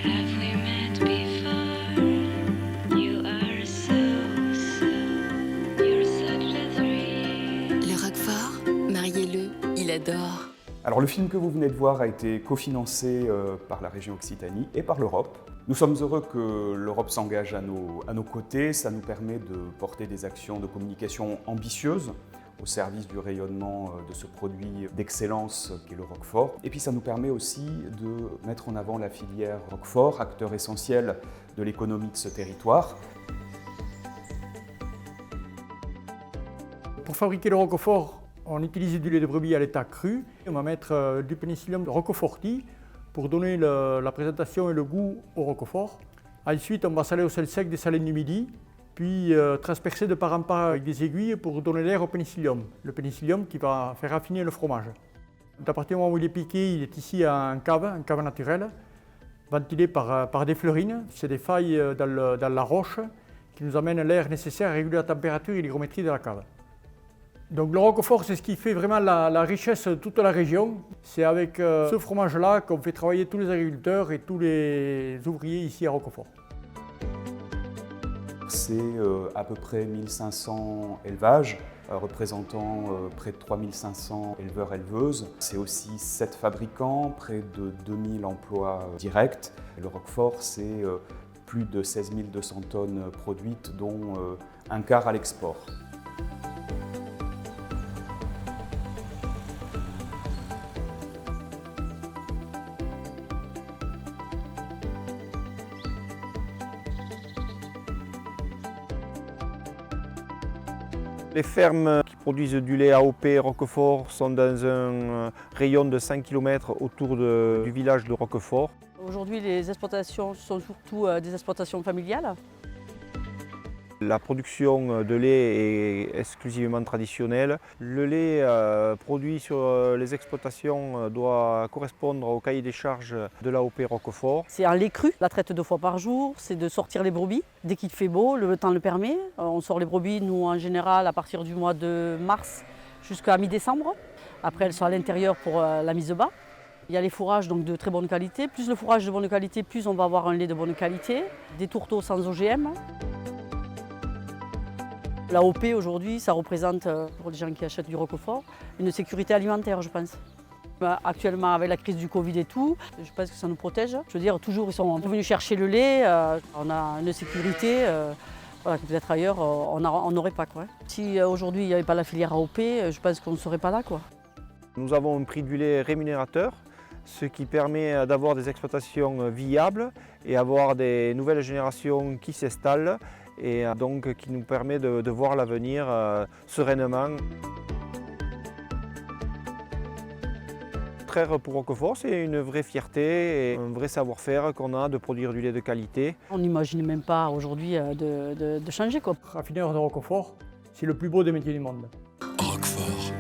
Have we met before? You are you're such a thrill. Le Roquefort, mariez-le, il adore. Alors le film que vous venez de voir a été cofinancé par la région Occitanie et par l'Europe. Nous sommes heureux que l'Europe s'engage à nos côtés. Ça nous permet de porter des actions de communication ambitieuses au service du rayonnement de ce produit d'excellence qu'est le Roquefort. Et puis ça nous permet aussi de mettre en avant la filière Roquefort, acteur essentiel de l'économie de ce territoire. Pour fabriquer le Roquefort, on utilise du lait de brebis à l'état cru. On va mettre du Penicillium roqueforti pour donner la présentation et le goût au Roquefort. Ensuite, on va saler au sel sec des salines du midi, puis transpercer de part en part avec des aiguilles pour donner l'air au pénicillium. Le pénicillium qui va faire raffiner le fromage. À partir du moment où il est piqué, il est ici en cave naturelle, ventilé par des fleurines. C'est des failles dans la roche qui nous amènent l'air nécessaire à réguler la température et l'hygrométrie de la cave. Donc le Roquefort, c'est ce qui fait vraiment la richesse de toute la région. C'est avec ce fromage-là qu'on fait travailler tous les agriculteurs et tous les ouvriers ici à Roquefort. C'est à peu près 1500 élevages, représentant près de 3500 éleveurs-éleveuses. C'est aussi 7 fabricants, près de 2000 emplois directs. Le Roquefort, c'est plus de 16 200 tonnes produites, dont un quart à l'export. Les fermes qui produisent du lait AOP Roquefort sont dans un rayon de 100 km autour du village de Roquefort. Aujourd'hui, les exploitations sont surtout des exploitations familiales. La production de lait est exclusivement traditionnelle. Le lait produit sur les exploitations doit correspondre au cahier des charges de l'AOP Roquefort. C'est un lait cru, la traite 2 fois par jour, c'est de sortir les brebis dès qu'il fait beau, le temps le permet. On sort les brebis, nous en général, à partir du mois de mars jusqu'à mi-décembre. Après, elles sont à l'intérieur pour la mise bas. Il y a les fourrages donc, de très bonne qualité. Plus le fourrage de bonne qualité, plus on va avoir un lait de bonne qualité. Des tourteaux sans OGM. L'AOP aujourd'hui, ça représente, pour les gens qui achètent du Roquefort, une sécurité alimentaire, je pense. Actuellement, avec la crise du Covid et tout, je pense que ça nous protège. Je veux dire, toujours, ils sont venus chercher le lait, on a une sécurité voilà, que peut-être ailleurs, on n'aurait pas. Quoi. Si aujourd'hui, il n'y avait pas la filière AOP, je pense qu'on ne serait pas là. Quoi. Nous avons un prix du lait rémunérateur, ce qui permet d'avoir des exploitations viables et avoir des nouvelles générations qui s'installent et donc qui nous permet de voir l'avenir sereinement. Traire pour Roquefort, c'est une vraie fierté et un vrai savoir-faire qu'on a de produire du lait de qualité. On n'imagine même pas aujourd'hui de changer. Quoi. Raffineur de Roquefort, c'est le plus beau des métiers du monde. Roquefort.